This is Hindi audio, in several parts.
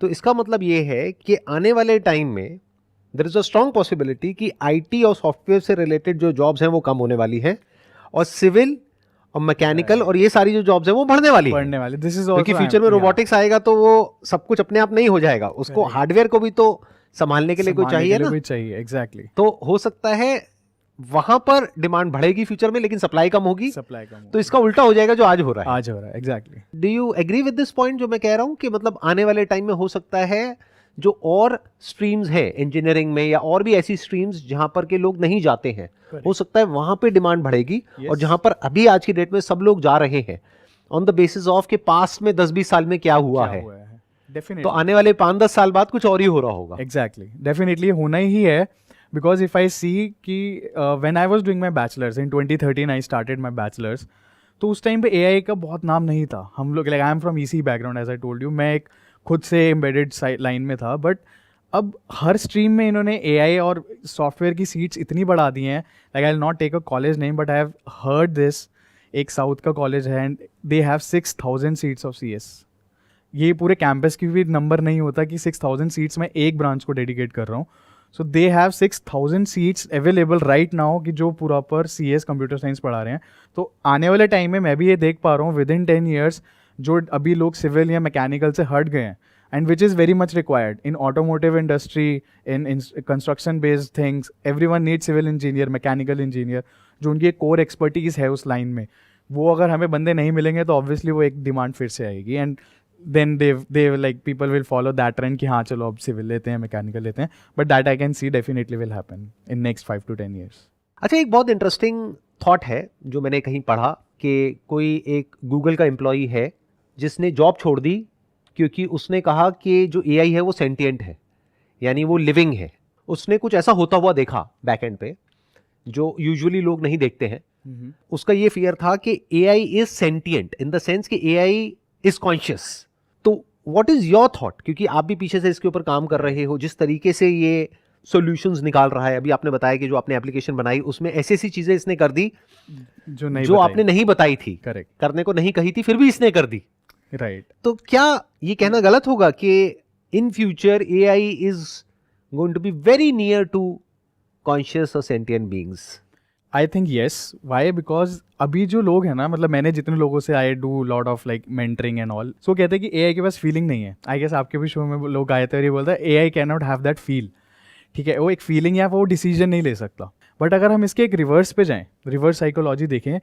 तो इसका मतलब ये है कि आने वाले टाइम में there is a strong possibility कि आईटी और सॉफ्टवेयर से रिलेटेड जो जॉब्स हैं वो कम होने वाली हैं और सिविल और मैकेनिकल और ये सारी जो जॉब्स हैं वो बढ़ने वाली हैं। बढ़ने वाले, दिस इज क्योंकि ऑल्सो फ्यूचर में रोबोटिक्स आएगा तो वो सब कुछ अपने आप नहीं हो जाएगा, उसको Correct. हार्डवेयर को भी तो संभालने के लिए कोई चाहिए ना। भी चाहिए, एग्जैक्टली। तो हो सकता है वहां पर डिमांड बढ़ेगी फ्यूचर में, लेकिन सप्लाई कम होगी। सप्लाई कम तो इसका उल्टा हो जाएगा जो आज हो रहा है। आज हो रहा है, exactly. Do you agree with this point जो मैं कह रहा हूं कि मतलब आने वाले टाइम में हो सकता है जो और स्ट्रीम्स है इंजीनियरिंग में या और भी ऐसी स्ट्रीम्स जहां पर के लोग नहीं जाते हैं, हो सकता है वहां पे डिमांड बढ़ेगी। Yes. और जहां पर अभी आज की डेट में सब लोग जा रहे हैं ऑन द बेसिस ऑफ के पास्ट में 10-20 साल में क्या हुआ है, डेफिनेटली। तो आने वाले 5-10 साल बाद कुछ और ही हो रहा होगा। एग्जैक्टली, डेफिनेटली होना ही है। बिकॉज इफ आई सी कि when I was doing my bachelors in 2013 I started my bachelors, तो उस टाइम पे एआई का बहुत नाम नहीं था। हम लोग, like I am from EC background as I told you, मैं एक खुद से एम्बेडेड लाइन में था। बट अब हर स्ट्रीम में इन्होंने एआई और सॉफ्टवेयर की सीट्स इतनी बढ़ा दी हैं। Like I will not take a college name, but I have heard this, एक साउथ का कॉलेज है and they have 6000 seats of CS. ये पूरे कैंपस की भी नंबर नहीं होता कि 6000 सीट्स मैं एक ब्रांच को डेडिकेट कर रहा हूँ। So they have 6000 seats available right now कि जो पूरा पर सीएस कंप्यूटर साइंस पढ़ा रहे हैं। तो आने वाले टाइम में मैं भी ये देख पा रहा हूँ विद इन 10 ईयर्स जो अभी लोग सिविल या मैकेनिकल से हट गए हैं, and which is very much required in automotive industry, in construction based things, everyone need civil engineer, mechanical engineer, जो उनकी एक कोर एक्सपर्टीज है उस लाइन में। वो अगर हमें बंदे नहीं मिलेंगे तो ऑब्वियसली वो एक डिमांड फिर से आएगी, and then they like people will follow that trend कि हाँ चलो अब सिविल लेते हैं, मैकेनिकल लेते हैं। But that I can see definitely will happen in next 5 to 10 years। अच्छा, एक बहुत इंटरेस्टिंग थॉट है जो मैंने कहीं पढ़ा कि कोई एक गूगल का एम्प्लॉई है जिसने जॉब छोड़ दी क्योंकि उसने कहा कि जो एआई है वो सेंटिएंट है, यानी वो लिविंग है। उसने कुछ ऐसा होता हुआ देखा बैकएंड पे जो यूजुअली लोग नहीं देखते हैं। उसका ये फियर था कि AI is sentient in the sense कि एआई इज कॉन्शियस। तो व्हाट इज योर थॉट, क्योंकि आप भी पीछे से इसके ऊपर काम कर रहे हो, जिस तरीके से ये सॉल्यूशंस निकाल रहा है। अभी आपने बताया कि जो आपने एप्लीकेशन बनाई उसमें ऐसी ऐसी चीजें इसने कर दी जो आपने नहीं बताई थी, करेक्ट, करने को नहीं कही थी, फिर भी इसने कर दी, राइट। तो क्या ये कहना गलत होगा कि in future AI is going to be very near to conscious और sentient beings? I think yes. Why? Because अभी जो लोग हैं ना, मतलब मैंने जितने लोगों से I do lot of like mentoring and all, so कहते हैं कि एआई के पास फीलिंग नहीं है। आई गेस आपके भी शो में लोग आए थे और ये बोलता है AI can not have that feel. ठीक है, वो एक फीलिंग या वो डिसीजन नहीं ले सकता। बट अगर हम इसके एक रिवर्स पे जाएं, रिवर्स साइकोलॉजी देखें,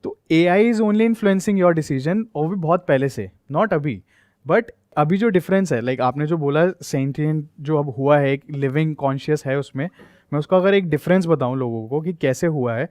तो AI is only influencing your decision, और भी बहुत पहले से, नॉट अभी। बट अभी जो डिफरेंस है, लाइक आपने जो बोला सेंटिएंट जो अब हुआ है, एक लिविंग कॉन्शियस है उसमें, मैं उसका अगर एक डिफरेंस बताऊं लोगों को कि कैसे हुआ है,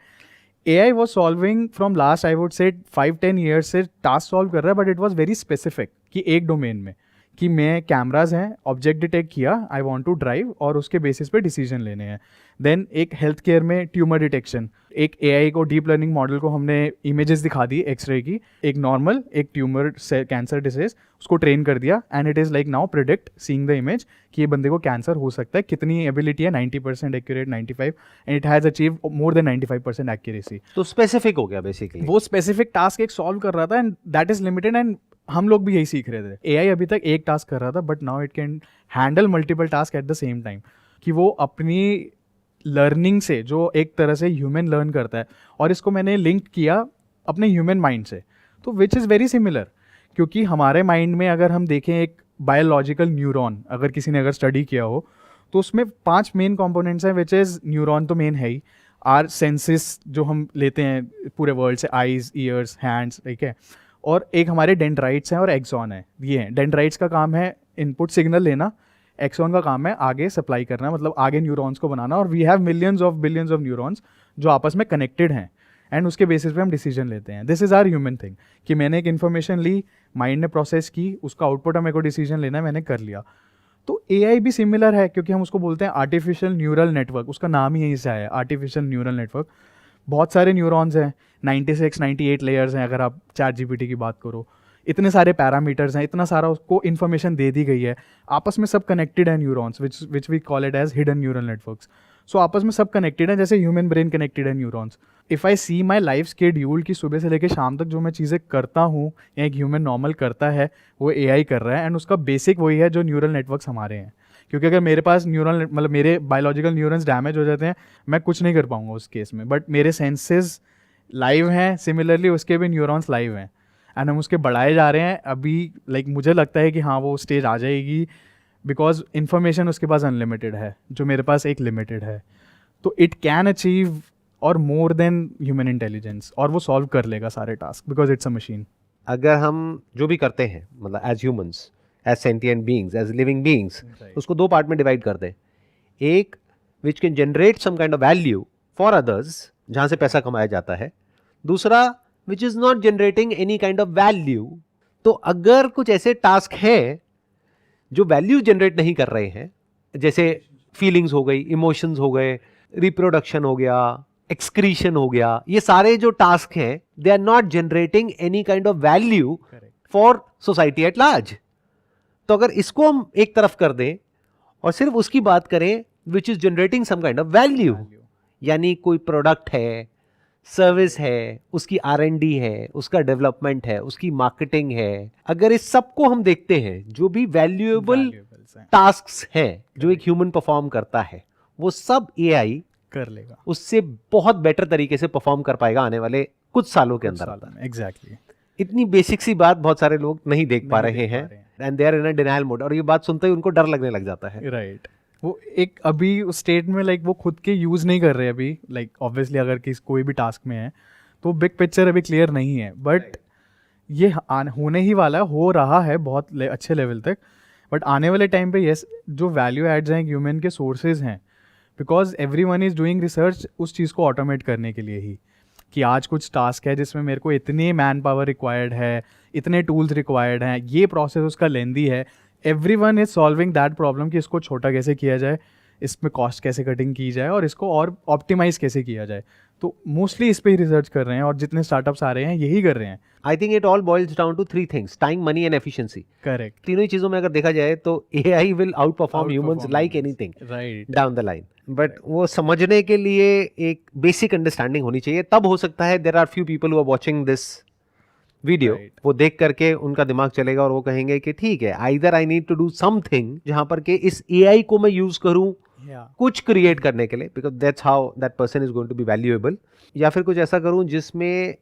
AI was solving from last I would say 5-10 years से टास्क सॉल्व कर रहा है, but it was very specific कि एक डोमेन में, कि मैं कैमराज हैं, ऑब्जेक्ट डिटेक्ट किया, आई वांट टू ड्राइव, और उसके बेसिस पे डिसीजन लेने हैं। देन एक हेल्थ केयर में ट्यूमर डिटेक्शन, एक एआई को, डीप लर्निंग मॉडल को हमने इमेजेस दिखा दी एक्सरे की, एक नॉर्मल, एक ट्यूमर से कैंसर डिसीज, उसको ट्रेन कर दिया, and it is like now predict seeing the image कि ये बंदे को कैंसर हो सकता है, कितनी एबिलिटी है, 90% accurate, 95, and it has achieve more than 95% accuracy. तो स्पेसिफिक हो गया बेसिकली, वो स्पेसिफिक टास्क एक सॉल्व कर रहा था, and that is limited, and हम लोग भी यही सीख रहे थे। एआई अभी तक एक टास्क कर रहा था, but now it can handle multiple task at the same time, कि वो अपनी लर्निंग से, जो एक तरह से ह्यूमन लर्न करता है, और इसको मैंने लिंक किया अपने ह्यूमन माइंड से, तो विच इज़ वेरी सिमिलर। क्योंकि हमारे माइंड में अगर हम देखें एक बायोलॉजिकल न्यूरॉन, अगर किसी ने अगर स्टडी किया हो, तो उसमें 5 मेन कंपोनेंट्स हैं, विच इज़ न्यूरॉन तो मेन है ही, आर सेंसेस जो हम लेते हैं पूरे वर्ल्ड से, आईज, ईयर्स, हैंड्स, ठीक है, और एक हमारे डेंड्राइट्स हैं और एक्सॉन है। ये हैं, डेंड्राइट्स का काम है इनपुट सिग्नल लेना, एक्सॉन का काम है आगे सप्लाई करना, मतलब आगे न्यूरॉन्स को बनाना, और we have millions of billions of neurons जो आपस में कनेक्टेड हैं, एंड उसके बेसिस पे हम डिसीजन लेते हैं। This is our human thing, कि मैंने एक इन्फॉर्मेशन ली, माइंड ने प्रोसेस की, उसका आउटपुट मेरे को डिसीजन लेना है, मैंने कर लिया। तो एआई भी सिमिलर है, क्योंकि हम उसको बोलते हैं आर्टिफिशियल न्यूरल नेटवर्क, उसका नाम ही यहीं से आया है, आर्टिफिशियल न्यूरल नेटवर्क। बहुत सारे न्यूरॉन्स हैं, 96-98 लेयर्स हैं, अगर आप ChatGPT की बात करो, इतने सारे पैरामीटर्स हैं, इतना सारा उसको इन्फॉर्मेशन दे दी गई है, आपस में सब कनेक्टेड है neurons, which we call it as hidden neural networks. So आपस में सब कनेक्टेड है, जैसे ह्यूमन ब्रेन कनेक्टेड है neurons. If I see my life schedule कि सुबह से लेकर शाम तक जो मैं चीज़ें करता हूँ या एक ह्यूमन नॉर्मल करता है वो AI कर रहा है, एंड उसका बेसिक वही है जो न्यूरल नेटवर्क्स हमारे हैं. क्योंकि अगर मेरे पास न्यूरल मतलब मेरे बायोलॉजिकल न्यूरॉन्स डैमेज हो जाते हैं, मैं कुछ नहीं कर पाऊंगा उस केस में. बट मेरे सेंसेस लाइव हैं, सिमिलरली उसके भी न्यूरॉन्स लाइव हैं, एंड हम उसके बढ़ाए जा रहे हैं अभी. लाइक मुझे लगता है कि हाँ वो स्टेज आ जाएगी, बिकॉज इन्फॉर्मेशन उसके पास अनलिमिटेड है जो मेरे पास एक लिमिटेड है. तो इट कैन अचीव और मोर देन ह्यूमन इंटेलिजेंस, और वो सॉल्व कर लेगा सारे task because it's a machine. अगर हम जो भी करते हैं मतलब as humans, as sentient beings, as living beings, उसको दो पार्ट में डिवाइड कर दें. एक which can generate some kind of value for others, जहाँ से पैसा कमाया जाता है. दूसरा which is not generating any kind of value. तो अगर कुछ ऐसे टास्क हैं जो वैल्यू जनरेट नहीं कर रहे हैं, जैसे फीलिंग्स हो गई, इमोशंस हो गए, रिप्रोडक्शन हो गया, एक्सक्रीशन हो गया, ये सारे जो टास्क हैं they are not generating any kind of value for society at large. तो अगर इसको हम एक तरफ कर दें और सिर्फ उसकी बात करें which is generating some kind of value, यानी कोई प्रोडक्ट है, सर्विस है, उसकी R&D है, उसका डेवलपमेंट है, उसकी मार्केटिंग है, अगर इस सबको हम देखते हैं जो भी वैल्यूएबल टास्क्स हैं जो एक ह्यूमन परफॉर्म करता है, वो सब AI कर लेगा, उससे बहुत बेटर तरीके से परफॉर्म कर पाएगा आने वाले कुछ सालों के अंदर. एग्जैक्टली. इतनी बेसिक सी बात बहुत सारे लोग नहीं देख पा रहे हैं, and they are in a denial mode, और ये बात सुनते ही उनको डर लगने लग जाता है. राइट. वो एक अभी स्टेट में लाइक वो खुद के यूज़ नहीं कर रहे अभी. लाइक ऑब्वियसली अगर कोई भी टास्क में है तो बिग पिक्चर अभी क्लियर नहीं है, बट ये होने ही वाला है, हो रहा है बहुत अच्छे लेवल तक. बट आने वाले टाइम पे यस, जो वैल्यू एड्स हैं ह्यूमन के सोर्सेज हैं, because everyone is doing research उस चीज़ को ऑटोमेट करने के लिए ही, कि आज कुछ टास्क है जिसमें मेरे को इतनी मैन पावर रिक्वायर्ड है, इतने टूल्स रिक्वायर्ड हैं, ये प्रोसेस उसका लेंदी है. Everyone is solving that problem कि इसको छोटा कैसे किया जाए, इसमें कॉस्ट कैसे कटिंग की जाए और इसको और ऑप्टिमाइज कैसे किया जाए. तो मोस्टली इस पे ही रिसर्च कर रहे हैं, और जितने स्टार्टअप्स आ रहे हैं यही कर रहे हैं. I think it all boils down to three things: time, money and efficiency. Correct. तीनों ही चीजों में अगर देखा जाए तो AI will out perform humans like anything right down the line. But वो समझने के लिए एक बेसिक अंडरस्टैंडिंग होनी चाहिए, तब हो सकता है there are few people who are watching this video, वो देख करके उनका दिमाग चलेगा और वो कहेंगे कि ठीक है, either I need to do something जहां पर के इस AI को मैं यूज करूं कुछ क्रिएट करने के लिए, because that's how that person is going to be valuable, या फिर कुछ ऐसा करूं जिसमें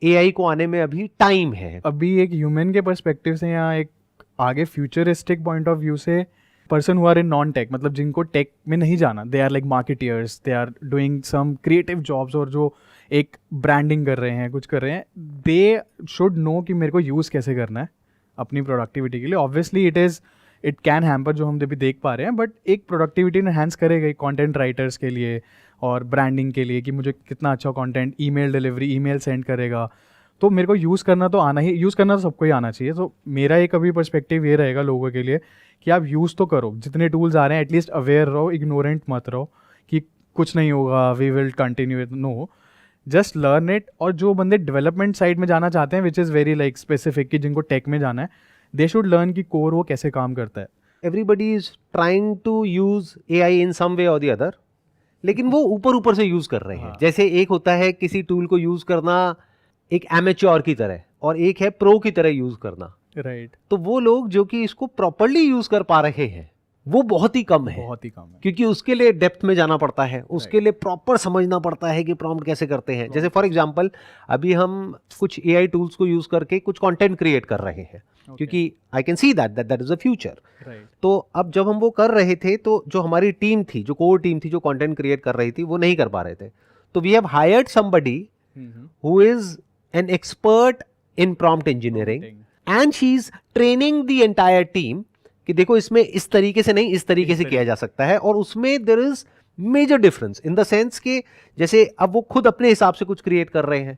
AI को आने में अभी टाइम है. अभी एक ह्यूमन के पर्सपेक्टिव से या एक आगे फ्यूचरिस्टिक पॉइंट ऑफ व्यू से, person who are in non tech, मतलब जिनको टेक में नहीं जाना, they are like marketeers, they are doing some creative jobs, और जो एक ब्रांडिंग कर रहे हैं, कुछ कर रहे हैं, दे शुड नो कि मेरे को यूज़ कैसे करना है अपनी प्रोडक्टिविटी के लिए. ऑब्वियसली इट कैन हैम्पर जो हम अभी देख पा रहे हैं, बट एक प्रोडक्टिविटी इनहेंस करेगा कंटेंट राइटर्स के लिए और ब्रांडिंग के लिए, कि मुझे कितना अच्छा content, email delivery, email send करेगा. तो मेरे को यूज़ करना तो आना ही, यूज़ करना तो सबको ही आना चाहिए. तो मेरा एक अभी पर्सपेक्टिव ये रहेगा लोगों के लिए कि आप यूज़ तो करो, जितने टूल्स आ रहे हैं एटलीस्ट अवेयर रहो, इग्नोरेंट मत रहो कि कुछ नहीं होगा, we will continue. No, just learn it. और जो बंदे डेवलपमेंट साइड में जाना चाहते हैं, which is very like specific, कि जिनको टेक में जाना है, दे शुड लर्न कि कोर वो कैसे काम करता है. Everybody is trying to use AI in some way और द अदर, लेकिन वो ऊपर ऊपर से यूज कर रहे हैं. जैसे एक होता है किसी टूल को यूज करना एक एमेच्योर की तरह, और एक है प्रो की तरह यूज करना. राइट. तो वो लोग जो कि इसको प्रॉपर्ली यूज कर पा रहे हैं वो बहुत ही कम है, बहुत ही कम है, क्योंकि उसके लिए डेप्थ में जाना पड़ता है, उसके लिए प्रॉपर समझना पड़ता है कि प्रॉम्प्ट कैसे करते हैं. जैसे फॉर एग्जांपल अभी हम कुछ AI टूल्स को यूज करके कुछ कंटेंट क्रिएट कर रहे हैं, क्योंकि I can see that is a future. तो अब जब हम वो कर रहे थे, तो जो हमारी टीम थी, जो कोर टीम थी, जो कंटेंट क्रिएट कर रही थी, वो नहीं कर पा रहे थे. तो we have hired somebody who is an expert in prompt engineering, and she is training the entire team कि देखो इसमें इस तरीके से नहीं, इस तरीके से किया जा सकता है. और उसमें there is major difference in the sense के जैसे अब वो खुद अपने हिसाब से कुछ क्रिएट कर रहे हैं,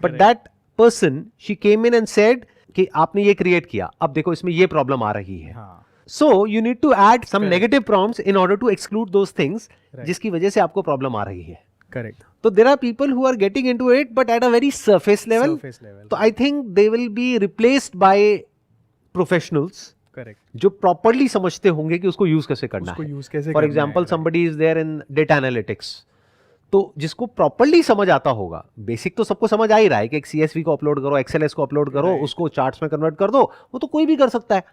but that person, she came in and said कि आपने ये क्रिएट किया, अब देखो इसमें ये प्रॉब्लम आ रही है. So you need to add some negative prompts in order to exclude those things जिसकी वजह से आपको प्रॉब्लम आ रही है. करेक्ट. तो there are people who are getting into it but at a very surface level. तो I think they will be replaced by professionals, correct, जो प्रॉपर्ली समझते होंगे कि उसको यूज कैसे करना है. For example somebody is there in data analytics, तो जिसको प्रॉपरली समझ आता होगा, बेसिक तो सबको समझ आ ही रहा है कि एक CSV को अपलोड करो, XLS को अपलोड करो, Right. उसको चार्ट्स में कन्वर्ट कर दो, वो तो कोई भी कर सकता है।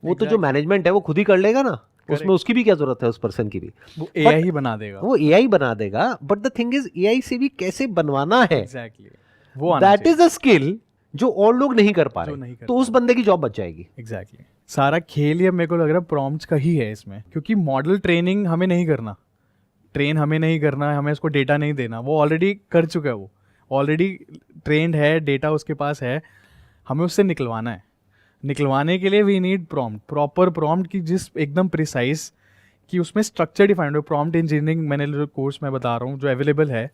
वो तो जो Exactly. मैनेजमेंट है वो खुद ही कर लेगा ना, उसमें उसकी भी क्या जरूरत है उस पर्सन की भी, वो AI ही बना देगा। वो AI बना देगा। But the thing is AI से भी कैसे बनवाना है, Exactly. वो आना दैट इज अ स्किल जो और लोग नहीं कर पा जो नहीं रहे, कर तो उस बंदे की जॉब बच जाएगी। एग्जैक्टली सारा खेल ही अब मेरे को लग रहा है प्रॉम्प्ट्स का ही है इसमें, क्योंकि मॉडल ट्रेनिंग हमें नहीं करना, ट्रेन हमें नहीं करना है, हमें उसको डेटा नहीं देना, वो ऑलरेडी कर चुका है, वो ऑलरेडी ट्रेंड है, डेटा उसके पास है, हमें उससे निकलवाना है। निकलवाने के लिए we need prompt, proper prompt की जिस एकदम प्रिसाइज कि उसमें स्ट्रक्चर डिफाइंड हो। प्रॉम्प्ट इंजीनियरिंग मैंने जो कोर्स मैं बता रहा हूँ जो अवेलेबल है